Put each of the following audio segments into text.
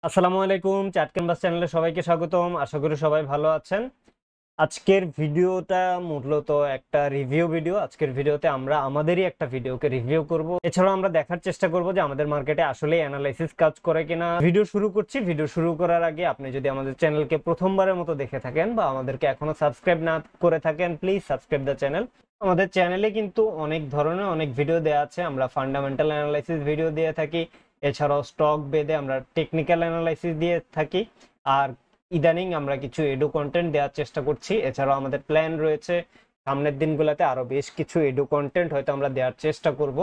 আসসালামু আলাইকুম, চাট ক্যানভাস চ্যানেলে সবাইকে স্বাগতম। আশা করি সবাই ভালো আছেন। আজকের ভিডিওটা মূলত একটা রিভিউ ভিডিও। আজকের ভিডিওতে আমরা আমাদেরই একটা ভিডিওকে রিভিউ করব। এছাড়াও আমরা দেখার চেষ্টা করব যে আমাদের মার্কেটে আসলে অ্যানালাইসিস কাজ করে কিনা। ভিডিও শুরু করছি। ভিডিও শুরু করার আগে আপনি যদি আমাদের চ্যানেলকে প্রথমবারের মতো দেখে থাকেন বা আমাদেরকে এখনো সাবস্ক্রাইব না করে থাকেন, প্লিজ সাবস্ক্রাইব দ্য চ্যানেল। আমাদের চ্যানেলে কিন্তু অনেক ধরনের অনেক ভিডিও দেওয়া আছে। আমরা ফান্ডামেন্টাল অ্যানালাইসিস ভিডিও দিয়ে থাকি, এছাড়াও স্টক বেদে আমরা টেকনিক্যাল অ্যানালাইসিস দিয়ে থাকি, আর ইদানিং আমরা কিছু এডু কন্টেন্ট দেওয়ার চেষ্টা করছি। এছাড়াও আমাদের প্ল্যান রয়েছে সামনের দিনগুলোতে আরো বেশ কিছু এডু কন্টেন্ট হয়তো আমরা দেওয়ার চেষ্টা করব।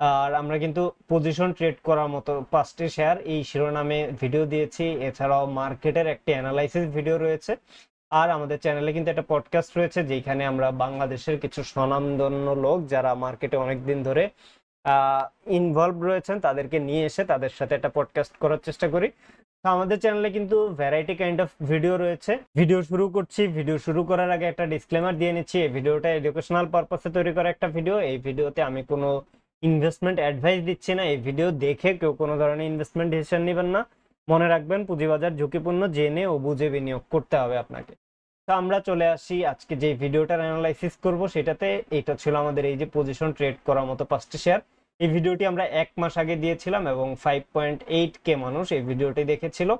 আর আমরা কিন্তু পজিশন ট্রেড করার মতো 5টি শেয়ার এই শিরোনামে ভিডিও দিয়েছি। এছাড়াও মার্কেটের একটি অ্যানালাইসিস ভিডিও রয়েছে। আর আমাদের চ্যানেলে কিন্তু একটা পডকাস্ট রয়েছে যেখানে আমরা বাংলাদেশের কিছু স্বনামধন্য লোক যারা মার্কেটে অনেক দিন ধরে ইনভলভ রয়েছেন তাদেরকে নিয়ে এসে তাদের সাথে একটা পডকাস্ট করার চেষ্টা করি। তো আমাদের চ্যানেলে কিন্তু ভ্যারাইটি কাইন্ড অফ ভিডিও রয়েছে। ভিডিও শুরু করছি। ভিডিও শুরু করার আগে একটা ডিসক্লেমার দিয়ে নিচ্ছি, এই ভিডিওটা এডুকেশনাল পারপাসে তৈরি করা একটা ভিডিও। এই ভিডিওতে আমি কোনো ইনভেস্টমেন্ট অ্যাডভাইস দিচ্ছি না। এই ভিডিও দেখে কেউ কোনো ধরনের ইনভেস্টমেন্ট ডিসিশন নেবেন না। মনে রাখবেন, পুঁজিবাজার ঝুঁকিপূর্ণ, জেনে ও বুঝে বিনিয়োগ করতে হবে আপনাকে। তো আমরা চলে আসি আজকে যে ভিডিওটার অ্যানালাইসিস করব সেটাতে। এটা ছিল আমাদের এই যে পজিশন ট্রেড করার মতো 5টি শেয়ার। এই ভিডিওটি আমরা 1 মাস আগে দিয়েছিলাম এবং 5.8K মানুষ এই ভিডিওটি দেখেছিল।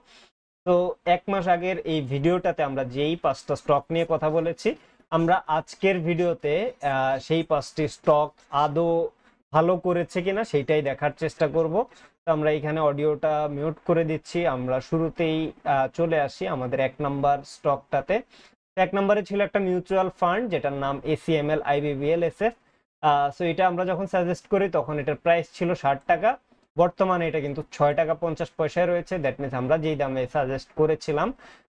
তো 1 মাস আগের এই ভিডিওটাতে আমরা যেই 5টা স্টক নিয়ে কথা বলেছি, আমরা আজকের ভিডিওতে সেই 5টি স্টক আদৌ ভালো করেছে কিনা সেইটাই দেখার চেষ্টা করব। তো আমরা এখানে অডিওটা মিউট করে দিচ্ছি। আমরা শুরুতেই চলে আসি আমাদের 1 নম্বর স্টকটাতে। 1 নম্বরে ছিল একটা মিউচুয়াল ফান্ড যেটার নাম ACML IBBL SF। সো এটা আমরা যখন সাজেস্ট করি তখন এটার প্রাইস ছিল 60 টাকা। বর্তমানে এটা কিন্তু 6 টাকা 50 পয়সায় রয়েছে। দ্যাট মিনস আমরা যেই দামে সাজেস্ট করেছিলাম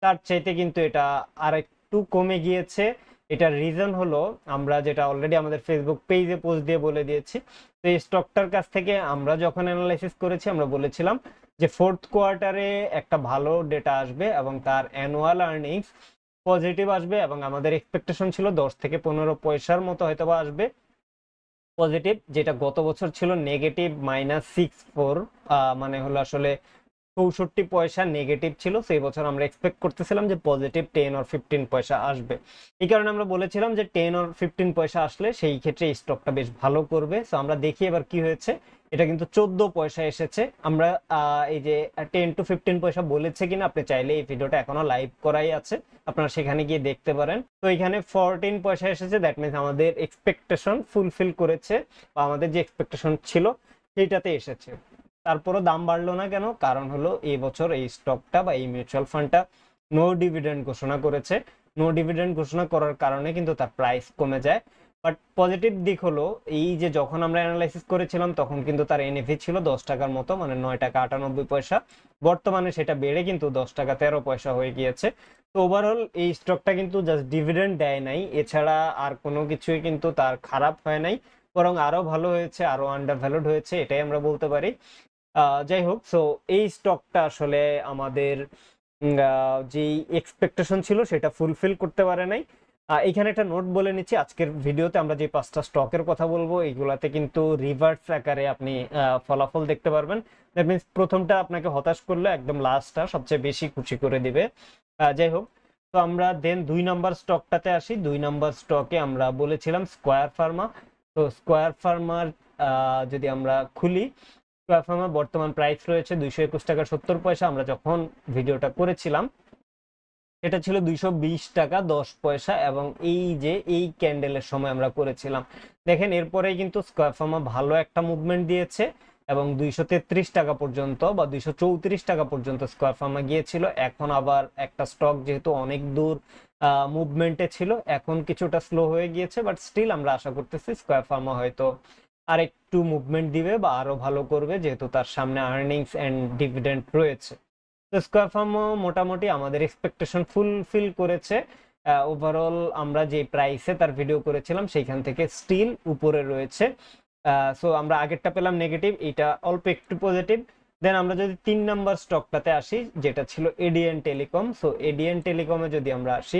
তার চাইতে কিন্তু এটা আর একটু কমে গিয়েছে। এটার রিজন হলো আমরা যেটা অলরেডি আমাদের ফেসবুক পেজে পোস্ট দিয়ে বলে দিয়েছি। তো এই স্টকটার কাছ থেকে আমরা যখন অ্যানালাইসিস করেছি আমরা বলেছিলাম যে ফোর্থ কোয়ার্টারে একটা ভালো ডেটা আসবে এবং তার অ্যানুয়াল আর্নিংস পজিটিভ আসবে, এবং আমাদের এক্সপেকটেশন ছিল 10 থেকে 15 পয়সার মতো হয়তো বা আসবে পজিটিভ, যেটা গত বছর ছিল নেগেটিভ -64। মানে হলো আসলে 64 পয়সা নেগেটিভ ছিল। সেই বছর আমরা এক্সপেক্ট করতেছিলাম যে পজিটিভ 10 or 15 পয়সা আসবে। এই কারণে আমরা বলেছিলাম যে 10 or 15 পয়সা আসলে সেই ক্ষেত্রে এই স্টকটা বেশ ভালো করবে। তো আমরা দেখি এবার কি হয়েছে। এটা কিন্তু 14 পয়সা এসেছে। আমরা এই যে 10 to 15 পয়সা বলেছে কিনা আপনি চাইলে এই ভিডিওটা এখনো লাইভ করাই আছে, আপনারা সেখানে গিয়ে দেখতে পারেন। তো এখানে 14 পয়সা এসেছে। দ্যাট মিনস আমাদের এক্সপেকটেশন ফুলফিল করেছে, বা আমাদের যে এক্সপেকটেশন ছিল সেইটাতে এসেছে। তারপরও দাম বাড়লো না কেন? কারণ হলো এই বছর এই স্টকটা বা এই মিউচুয়াল ফান্ডটা নো ডিভিডেন্ড ঘোষণা করেছে। নো ডিভিডেন্ড ঘোষণা করার কারণে কিন্তু তার প্রাইস কমে যায়। বাট পজিটিভ দিক হলো এই যে যখন আমরা অ্যানালাইসিস করেছিলাম তখন কিন্তু তার এনএভি ছিল 10 টাকার মতো, মানে 9 টাকা 98 পয়সা। বর্তমানে সেটা বেড়ে কিন্তু 10 টাকা 13 পয়সা হয়ে গিয়েছে। তো ওভারঅল এই স্টকটা কিন্তু জাস্ট ডিভিডেন্ড দেয় নাই, এছাড়া আর কোনো কিছুই কিন্তু তার খারাপ হয় নাই, বরং আরো ভালো হয়েছে, আরো আন্ডার ভ্যালুড হয়েছে, এটাই আমরা বলতে পারি। যাই হোক, সো এই স্টকটা আসলে আমাদের যেই এক্সপেকটেশন ছিল সেটা ফুলফিল করতে পারে নাই। এখানে একটা নোট বলে নিচ্ছি, আজকের ভিডিওতে আমরা যে 5টা স্টকের কথা বলবো এইগুলাতে কিন্তু রিভার্স আকারে আপনি ফলাফল দেখতে পারবেন। দ্যাট মিনস প্রথমটা আপনাকে হতাশ করলে একদম লাস্টটা সবচেয়ে বেশি খুশি করে দিবে। যাই হোক, তো আমরা দেন 2 নম্বর স্টকটাতে আসি। 2 নম্বর স্টকে আমরা বলেছিলাম স্কয়ার ফার্মা। তো স্কয়ার ফার্মার যদি আমরা খুলি, স্কয়ার ফার্মার বর্তমান প্রাইস রয়েছে 221 টাকা 70 পয়সা। আমরা যখন ভিডিওটা করেছিলাম এটা ছিল 220 টাকা 10 পয়সা, এবং এই যে এই ক্যান্ডেলের সময় আমরা করেছিলাম। দেখেন এরপরেই কিন্তু স্কয়ার ফার্মা ভালো একটা মুভমেন্ট দিয়েছে এবং 233 টাকা পর্যন্ত বা 234 টাকা পর্যন্ত স্কয়ার ফার্মা গিয়েছিল। এখন আবার একটা স্টক যেহেতু অনেক দূর মুভমেন্টে ছিল, এখন কিছুটা স্লো হয়ে গিয়েছে, বাট স্টিল আমরা আশা করতেছি স্কয়ার ফার্মা হয়তো আর একটু মুভমেন্ট দিবে বা আরো ভালো করবে, যেহেতু তার সামনে আর্নিংস এন্ড ডিভিডেন্ড রয়েছে। তো স্কয়ার ফার্মও মোটামুটি আমাদের এক্সপেকটেশন ফুলফিল করেছে। ওভারঅল আমরা যে প্রাইসে তার ভিডিও করেছিলাম সেইখান থেকে স্টিল উপরে রয়েছে। সো আমরা আগেরটা পেলাম নেগেটিভ, এটা অল্প একটু পজিটিভ। দেন আমরা যদি 3 নম্বর স্টকটাতে আসি যেটা ছিল এডিএন টেলিকম। সো এডিএন টেলিকমে যদি আমরা আসি,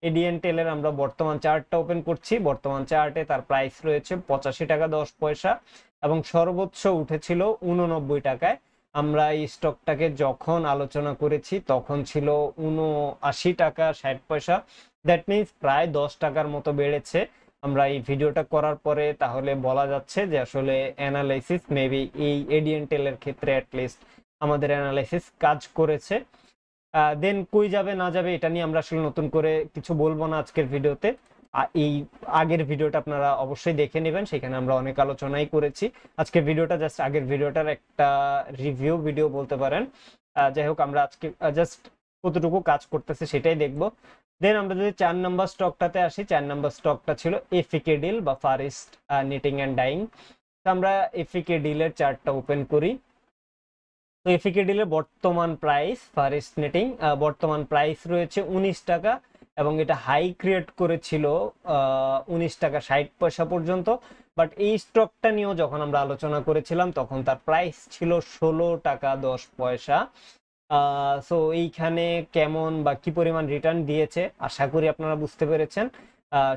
এডিএন টেলের আমরা বর্তমান চার্টটা ওপেন করছি। বর্তমান চার্টে তার প্রাইস রয়েছে 85 টাকা 10 পয়সা এবং সর্বোচ্চ উঠেছিল 89 টাকায়। আমরা এই স্টকটাকে যখন আলোচনা করেছি তখন ছিল 79 টাকা 60 পয়সা। দ্যাট মিনস প্রায় 10 টাকার মতো বেড়েছে আমরা এই ভিডিওটা করার পরে। তাহলে বলা যাচ্ছে যে আসলে অ্যানালাইসিস মেবি এই এডিএনটেল এর ক্ষেত্রে অ্যাটলিস্ট আমাদের অ্যানালাইসিস কাজ করেছে। দেন কই যাবে না যাবে এটা নিয়ে আমরা আসলে নতুন করে কিছু বলবো না আজকের ভিডিওতে। এই আগের ভিডিওটা আপনারা অবশ্যই দেখে নেবেন, সেখানে আমরা অনেক আলোচনাই করেছি। আজকের ভিডিওটা জাস্ট আগের ভিডিওটার একটা রিভিউ ভিডিও বলতে পারেন। যাই হোক, আমরা আজকে জাস্ট কতটুকু কাজ করতেছে সেটাই দেখবো। দেন আমরা যদি 4 নাম্বার স্টকটাতে আসি, 4 নাম্বার স্টকটা ছিল এফিকে ডিল বা far east knitting and dyeing. আমরা এফিকে ডিলের চার্টটা ওপেন করি। তো এফিকে ডিলের বর্তমান প্রাইস, ফার ইস্ট নিটিং বর্তমান প্রাইস রয়েছে 19 টাকা এবং এটা হাই ক্রিয়েট করেছিল 19 টাকা 60 পয়সা পর্যন্ত। বাট এই স্টকটা নিয়েও যখন আমরা আলোচনা করেছিলাম তখন তার প্রাইস ছিল 16 টাকা 10 পয়সা। সো এইখানে কেমন বা কি পরিমাণ রিটার্ন দিয়েছে আশা করি আপনারা বুঝতে পেরেছেন।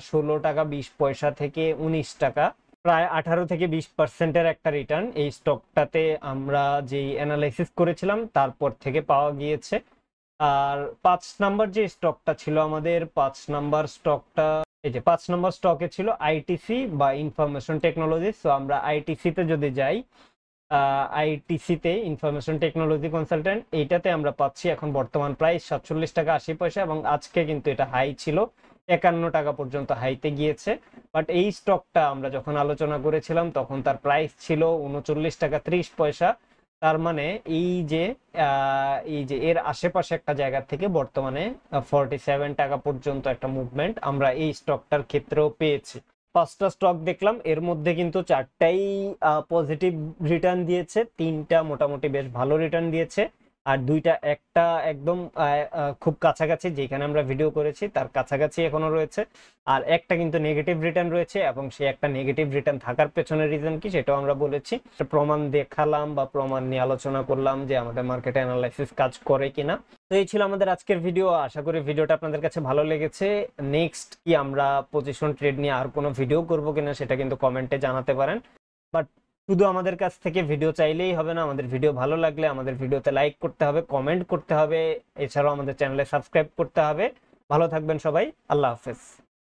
16 টাকা 20 পয়সা থেকে 19 টাকা, প্রায় 18 থেকে 20% একটা রিটার্ন এই স্টকটাতে আমরা যেই অ্যানালাইসিস করেছিলাম তারপর থেকে পাওয়া গিয়েছে। আর 5 নাম্বার যে স্টকটা ছিল আমাদের, 5 নাম্বার স্টকটা এই যে 5 নাম্বার স্টকে ছিল আইটিসি বা ইনফরমেশন টেকনোলজি। সো আমরা আইটিসিতে যদি যাই, আইটিসিতে ইনফরমেশন টেকনোলজি কনসালটেন্ট, এইটাতে আমরা পাচ্ছি এখন বর্তমান প্রাইস 47 টাকা 80 পয়সা এবং আজকে কিন্তু এটা হাই ছিল 51 টাকা পর্যন্ত হাইতে গিয়েছে। বাট এই স্টকটা আমরা যখন আলোচনা করেছিলাম তখন তার প্রাইস ছিল 39 টাকা 30 পয়সা। তার মানে এই যে এর আশেপাশে একটা জায়গা থেকে বর্তমানে 47 টাকা পর্যন্ত একটা মুভমেন্ট আমরা এই স্টকটার ক্ষেত্রেও পেয়েছি। 5টা স্টক দেখলাম, এর মধ্যে কিন্তু 4টাই পজিটিভ রিটার্ন দিয়েছে, 3টা মোটামুটি বেশ ভালো রিটার্ন দিয়েছে, আর একটা একদম খুব কাছাকাছি, যেখানে আমরা ভিডিও করেছি তার কাছাকাছি এখনো রয়েছে, আর একটা কিন্তু নেগেটিভ রিটার্ন রয়েছে। এবং সেই একটা নেগেটিভ রিটার্ন থাকার পেছনে রিজন কি সেটাও আমরা বলেছি, প্রমাণ দেখালাম বা প্রমাণ নিয়ে আলোচনা করলাম যে আমাদের মার্কেট অ্যানালাইসিস কাজ করে কিনা। তো এই ছিল আমাদের আজকের ভিডিও। আশা করি ভিডিওটা আপনাদের কাছে ভালো লেগেছে। নেক্সট কি আমরা পজিশন ট্রেড নিয়ে আর কোনো ভিডিও করবো কিনা সেটা কিন্তু কমেন্টে জানাতে পারেন। বাট শুধু আমাদের কাছ থেকে ভিডিও চাইলেই হবে না, আমাদের ভিডিও ভালো লাগলে আমাদের ভিডিওতে লাইক করতে হবে, কমেন্ট করতে হবে, এছাড়াও আমাদের চ্যানেলে সাবস্ক্রাইব করতে হবে। ভালো থাকবেন সবাই, আল্লাহ হাফেজ।